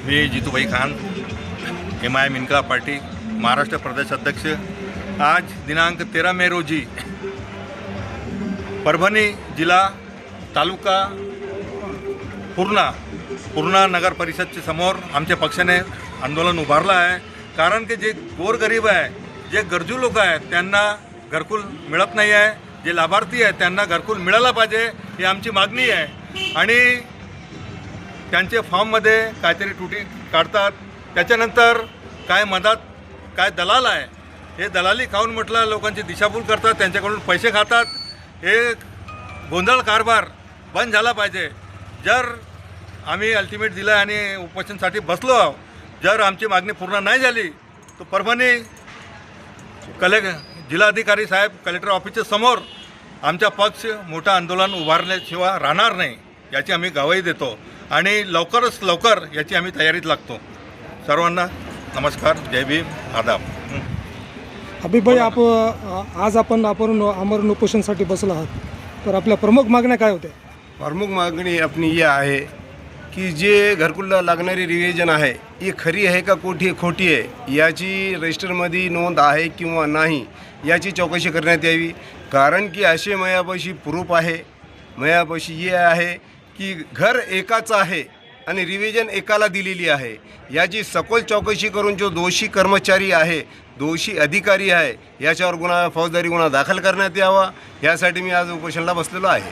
मी जितूभाई Khan, MIM इन्कलाब party Maharashtra प्रदेश अध्यक्ष। आज दिनांक 13 मे रोजी परभणी जिल्हा तालुका पूर्णा नगर परिषदच्या समोर आमच्या पक्षाने आंदोलन उभारलं आहे। कारण की जे गोरगरीब आहे, जे गरजू लोक आहेत त्यांना घरकुल मिळत नाही आहे, जे लाभार्थी आहेत त्यांना घरकुल मिळायला पाहिजे ही आमची मागणी आहे। आणि त्यांचे फॉर्ममध्ये काहीतरी त्रुटी काढतात, त्याच्यानंतर काय मधात काय दलाल आहे, हे दलाली खाऊन म्हटलं लोकांची दिशाभूल करतात, त्यांच्याकडून पैसे खातात। हे गोंधळ कारभार बंद झाला पाहिजे। जर आम्ही अल्टिमेट दिलं आणि उपोषणासाठी बसलो, जर आमची मागणी पूर्ण नाही झाली तर परभणी जिल्हाधिकारी साहेब कलेक्टर ऑफिसच्या समोर आमचा पक्ष मोठं आंदोलन उभारल्याशिवाय राहणार नाही, याची आम्ही ग्वाही देतो आणि लवकरच लवकर याची आम्ही तयारीत लागतो। सर्वांना नमस्कार, जय भीम, आदाब। हबीब भाई, आज आपण आमरण उपोषणासाठी बसला आहात, तर आपल्या प्रमुख मागण्या काय होत्या? प्रमुख मागणी अपनी ये आहे की जे घरकुलला लागणारी रिव्हिजन आहे ही खरी आहे का खोटी आहे, याची रजिस्टरमध्ये नोंद आहे किंवा नाही याची चौकशी करण्यात यावी। कारण की असे मायापाशी प्रूफ आहे, मायापाशी ये आहे की घर एकाचं आहे आणि रिव्हिजन एकाला दिलेली आहे। याची सखोल चौकशी करून जो दोषी कर्मचारी आहे, दोषी अधिकारी आहे, याच्यावर फौजदारी गुन्हा दाखल करण्यात यावा। यासाठी मी आज उपोषणाला बसलेलो आहे।